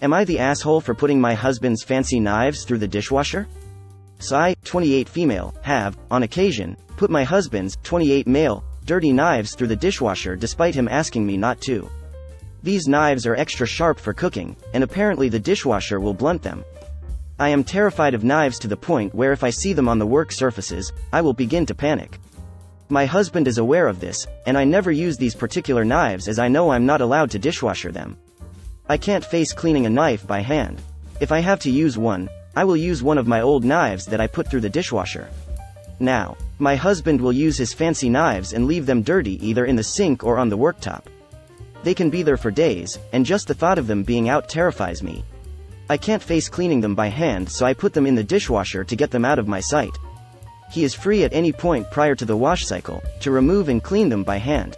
Am I the asshole for putting my husband's fancy knives through the dishwasher? So I, 28 female, have, on occasion, put my husband's, 28 male, dirty knives through the dishwasher despite him asking me not to. These knives are extra sharp for cooking, and apparently the dishwasher will blunt them. I am terrified of knives to the point where if I see them on the work surfaces, I will begin to panic. My husband is aware of this, and I never use these particular knives as I know I'm not allowed to dishwasher them. I can't face cleaning a knife by hand. If I have to use one, I will use one of my old knives that I put through the dishwasher. Now, my husband will use his fancy knives and leave them dirty either in the sink or on the worktop. They can be there for days, and just the thought of them being out terrifies me. I can't face cleaning them by hand, so I put them in the dishwasher to get them out of my sight. He is free at any point prior to the wash cycle, to remove and clean them by hand.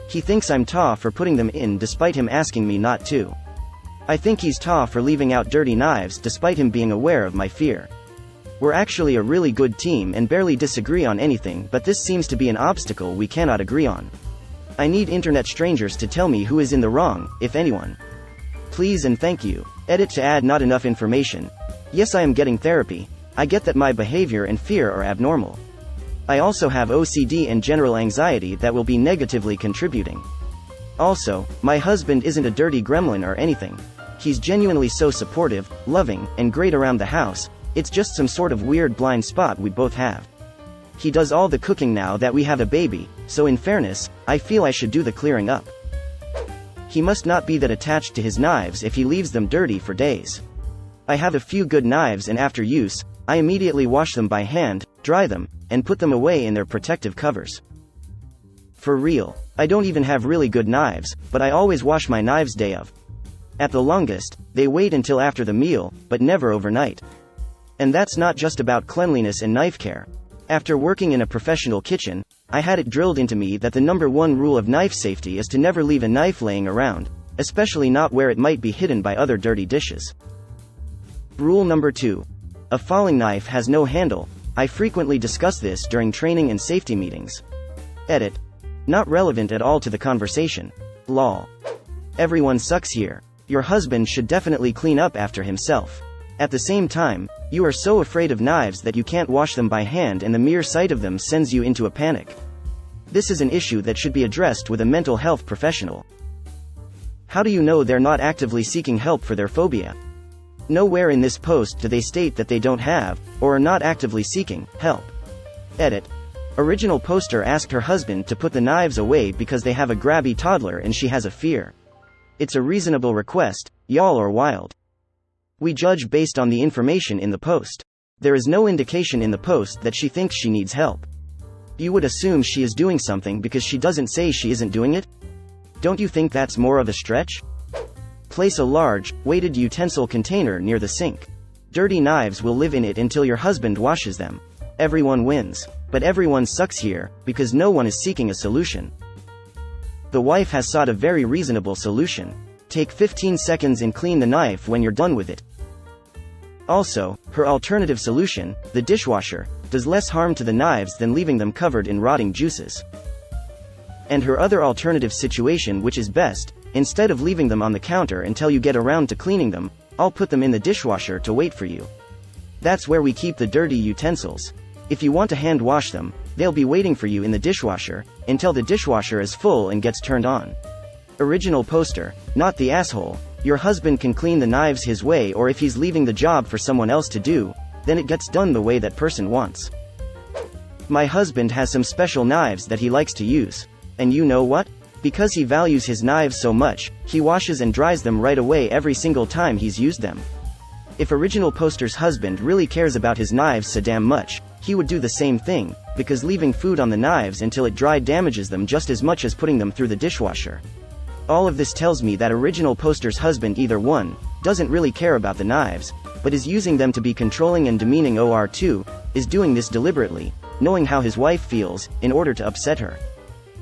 He thinks I'm tough for putting them in despite him asking me not to. I think he's tough for leaving out dirty knives despite him being aware of my fear. We're actually a really good team and barely disagree on anything, but this seems to be an obstacle we cannot agree on. I need internet strangers to tell me who is in the wrong, if anyone. Please and thank you. Edit to add not enough information. Yes, I am getting therapy. I get that my behavior and fear are abnormal. I also have OCD and general anxiety that will be negatively contributing. Also, my husband isn't a dirty gremlin or anything. He's genuinely so supportive, loving, and great around the house. It's just some sort of weird blind spot we both have. He does all the cooking now that we have a baby, so in fairness, I feel I should do the clearing up. He must not be that attached to his knives if he leaves them dirty for days. I have a few good knives and after use, I immediately wash them by hand, dry them, and put them away in their protective covers. For real, I don't even have really good knives, but I always wash my knives day of. At the longest, they wait until after the meal, but never overnight. And that's not just about cleanliness and knife care. After working in a professional kitchen, I had it drilled into me that the #1 rule of knife safety is to never leave a knife laying around, especially not where it might be hidden by other dirty dishes. Rule number 2. A falling knife has no handle. I frequently discuss this during training and safety meetings. Edit. Not relevant at all to the conversation. Lol. Everyone sucks here. Your husband should definitely clean up after himself. At the same time, you are so afraid of knives that you can't wash them by hand and the mere sight of them sends you into a panic. This is an issue that should be addressed with a mental health professional. How do you know they're not actively seeking help for their phobia? Nowhere in this post do they state that they don't have, or are not actively seeking, help. Edit. Original poster asked her husband to put the knives away because they have a grabby toddler and she has a fear. It's a reasonable request, y'all are wild. We judge based on the information in the post. There is no indication in the post that she thinks she needs help. You would assume she is doing something because she doesn't say she isn't doing it? Don't you think that's more of a stretch? Place a large, weighted utensil container near the sink. Dirty knives will live in it until your husband washes them. Everyone wins. But everyone sucks here, because no one is seeking a solution. The wife has sought a very reasonable solution. Take 15 seconds and clean the knife when you're done with it. Also, her alternative solution, the dishwasher, does less harm to the knives than leaving them covered in rotting juices. And her other alternative situation, which is best, instead of leaving them on the counter until you get around to cleaning them, I'll put them in the dishwasher to wait for you. That's where we keep the dirty utensils. If you want to hand wash them, they'll be waiting for you in the dishwasher, until the dishwasher is full and gets turned on. Original poster, not the asshole. Your husband can clean the knives his way, or if he's leaving the job for someone else to do, then it gets done the way that person wants. My husband has some special knives that he likes to use. And you know what? Because he values his knives so much, he washes and dries them right away every single time he's used them. If original poster's husband really cares about his knives so damn much, he would do the same thing, because leaving food on the knives until it dried damages them just as much as putting them through the dishwasher. All of this tells me that original poster's husband either 1, doesn't really care about the knives, but is using them to be controlling and demeaning, or 2, is doing this deliberately, knowing how his wife feels, in order to upset her.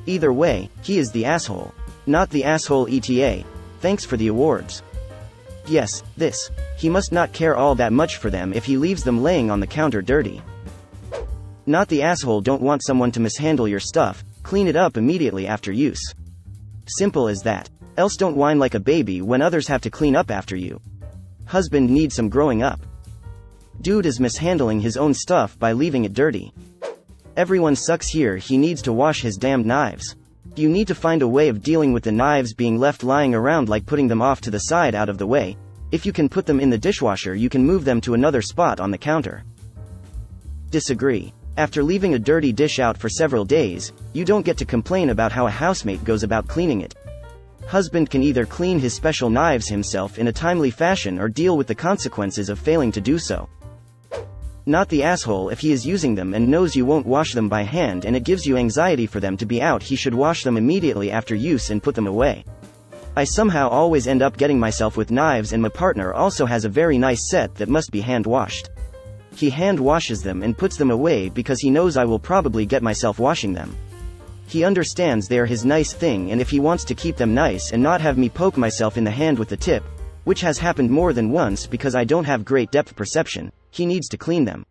Either way, he is the asshole. Not the asshole ETA. Thanks for the awards. Yes, this. He must not care all that much for them if he leaves them laying on the counter dirty. Not the asshole don't want someone to mishandle your stuff, clean it up immediately after use. Simple as that. Else don't whine like a baby when others have to clean up after you. Husband needs some growing up. Dude is mishandling his own stuff by leaving it dirty. Everyone sucks here, he needs to wash his damned knives. You need to find a way of dealing with the knives being left lying around, like putting them off to the side out of the way. If you can put them in the dishwasher, you can move them to another spot on the counter. Disagree. After leaving a dirty dish out for several days, you don't get to complain about how a housemate goes about cleaning it. Husband can either clean his special knives himself in a timely fashion or deal with the consequences of failing to do so. Not the asshole. If he is using them and knows you won't wash them by hand and it gives you anxiety for them to be out, he should wash them immediately after use and put them away. I somehow always end up getting myself with knives, and my partner also has a very nice set that must be hand washed. He hand washes them and puts them away because he knows I will probably get myself washing them. He understands they are his nice thing, and if he wants to keep them nice and not have me poke myself in the hand with the tip, which has happened more than once because I don't have great depth perception, he needs to clean them.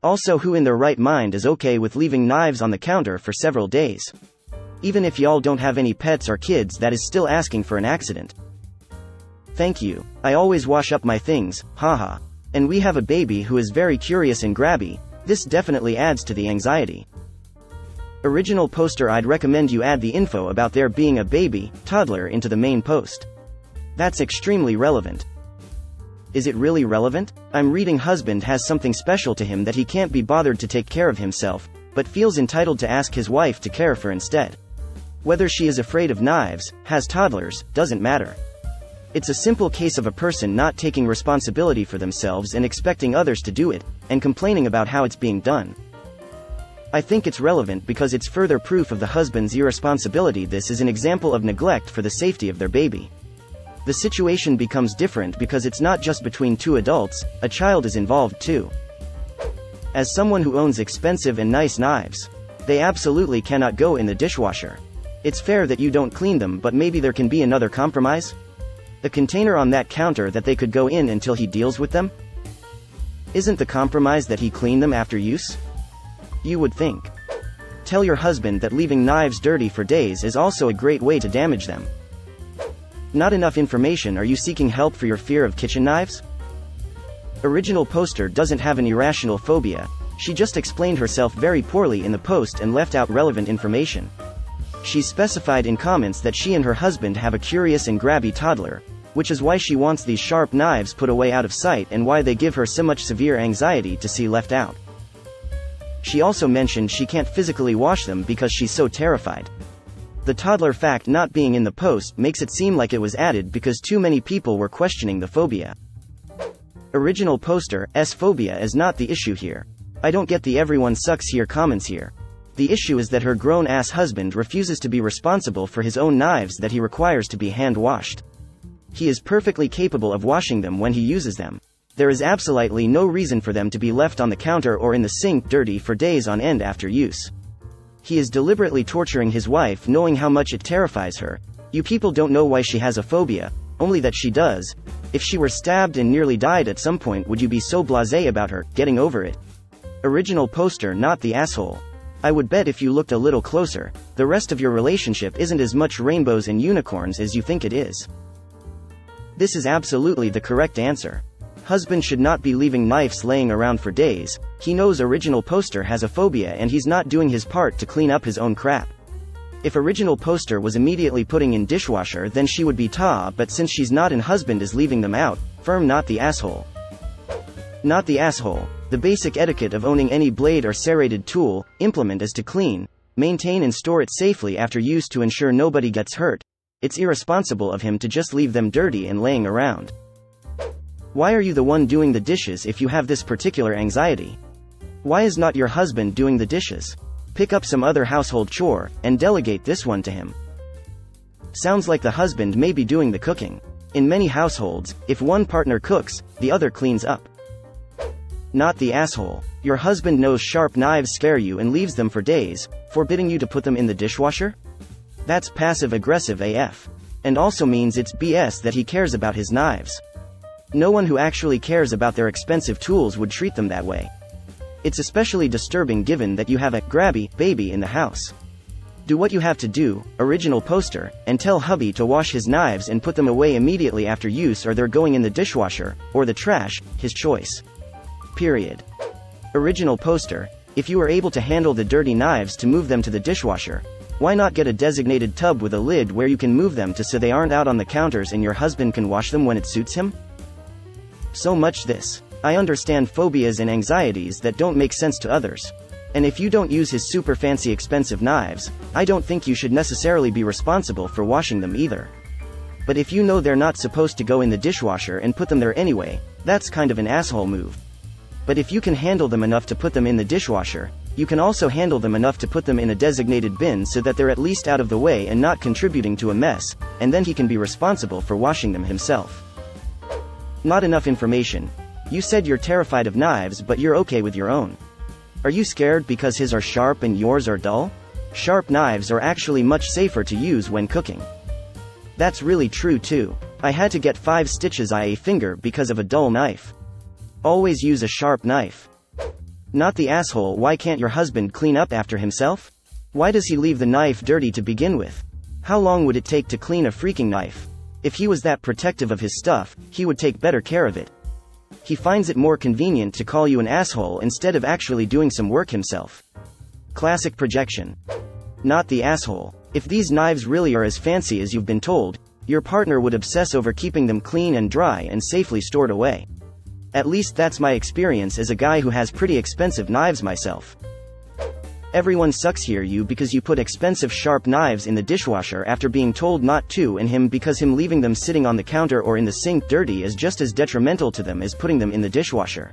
Also, who in their right mind is okay with leaving knives on the counter for several days? Even if y'all don't have any pets or kids, that is still asking for an accident. Thank you. I always wash up my things, haha. And we have a baby who is very curious and grabby. This definitely adds to the anxiety. Original poster. I'd recommend you add the info about there being a baby, toddler into the main post. That's extremely relevant. Is it really relevant? I'm reading husband has something special to him that he can't be bothered to take care of himself, but feels entitled to ask his wife to care for instead. Whether she is afraid of knives, has toddlers, doesn't matter. It's a simple case of a person not taking responsibility for themselves and expecting others to do it, and complaining about how it's being done. I think it's relevant because it's further proof of the husband's irresponsibility. This is an example of neglect for the safety of their baby. The situation becomes different because it's not just between two adults, a child is involved too. As someone who owns expensive and nice knives, they absolutely cannot go in the dishwasher. It's fair that you don't clean them, but maybe there can be another compromise? A container on that counter that they could go in until he deals with them? Isn't the compromise that he clean them after use? You would think. Tell your husband that leaving knives dirty for days is also a great way to damage them. Not enough information. Are you seeking help for your fear of kitchen knives? Original poster doesn't have an irrational phobia. She just explained herself very poorly in the post and left out relevant information. She specified in comments that she and her husband have a curious and grabby toddler, which is why she wants these sharp knives put away out of sight and why they give her so much severe anxiety to see left out. She also mentioned she can't physically wash them because she's so terrified. The toddler fact not being in the post makes it seem like it was added because too many people were questioning the phobia. Original poster, phobia is not the issue here. I don't get the everyone sucks here comments here. The issue is that her grown-ass husband refuses to be responsible for his own knives that he requires to be hand-washed. He is perfectly capable of washing them when he uses them. There is absolutely no reason for them to be left on the counter or in the sink dirty for days on end after use. He is deliberately torturing his wife, knowing how much it terrifies her. You people don't know why she has a phobia, only that she does. If she were stabbed and nearly died at some point, would you be so blasé about her getting over it? Original poster, not the asshole. I would bet if you looked a little closer, the rest of your relationship isn't as much rainbows and unicorns as you think it is. This is absolutely the correct answer. Husband should not be leaving knives laying around for days. He knows original poster has a phobia and he's not doing his part to clean up his own crap. If original poster was immediately putting in dishwasher, then she would be ta, but since she's not and husband is leaving them out, firm not the asshole. Not the asshole. The basic etiquette of owning any blade or serrated tool, implement is to clean, maintain and store it safely after use to ensure nobody gets hurt. It's irresponsible of him to just leave them dirty and laying around. Why are you the one doing the dishes if you have this particular anxiety? Why is not your husband doing the dishes? Pick up some other household chore, and delegate this one to him. Sounds like the husband may be doing the cooking. In many households, if one partner cooks, the other cleans up. Not the asshole. Your husband knows sharp knives scare you and leaves them for days, forbidding you to put them in the dishwasher? That's passive-aggressive AF. And also means it's BS that he cares about his knives. No one who actually cares about their expensive tools would treat them that way. It's especially disturbing given that you have a grabby baby in the house. Do what you have to do, original poster, and tell hubby to wash his knives and put them away immediately after use, or they're going in the dishwasher, or the trash, his choice. Period. Original poster: if you are able to handle the dirty knives to move them to the dishwasher, why not get a designated tub with a lid where you can move them to so they aren't out on the counters and your husband can wash them when it suits him? So much this. I understand phobias and anxieties that don't make sense to others. And if you don't use his super fancy expensive knives, I don't think you should necessarily be responsible for washing them either. But if you know they're not supposed to go in the dishwasher and put them there anyway, that's kind of an asshole move. But if you can handle them enough to put them in the dishwasher, you can also handle them enough to put them in a designated bin so that they're at least out of the way and not contributing to a mess, and then he can be responsible for washing them himself. Not enough information. You said you're terrified of knives, but you're okay with your own. Are you scared because his are sharp and yours are dull? Sharp knives are actually much safer to use when cooking. That's really true too. I had to get 5 stitches on a finger because of a dull knife. Always use a sharp knife. Not the asshole. Why can't your husband clean up after himself? Why does he leave the knife dirty to begin with? How long would it take to clean a freaking knife? If he was that protective of his stuff, he would take better care of it. He finds it more convenient to call you an asshole instead of actually doing some work himself. Classic projection. Not the asshole. If these knives really are as fancy as you've been told, your partner would obsess over keeping them clean and dry and safely stored away. At least that's my experience as a guy who has pretty expensive knives myself. Everyone sucks here you because you put expensive sharp knives in the dishwasher after being told not to, and him because him leaving them sitting on the counter or in the sink dirty is just as detrimental to them as putting them in the dishwasher.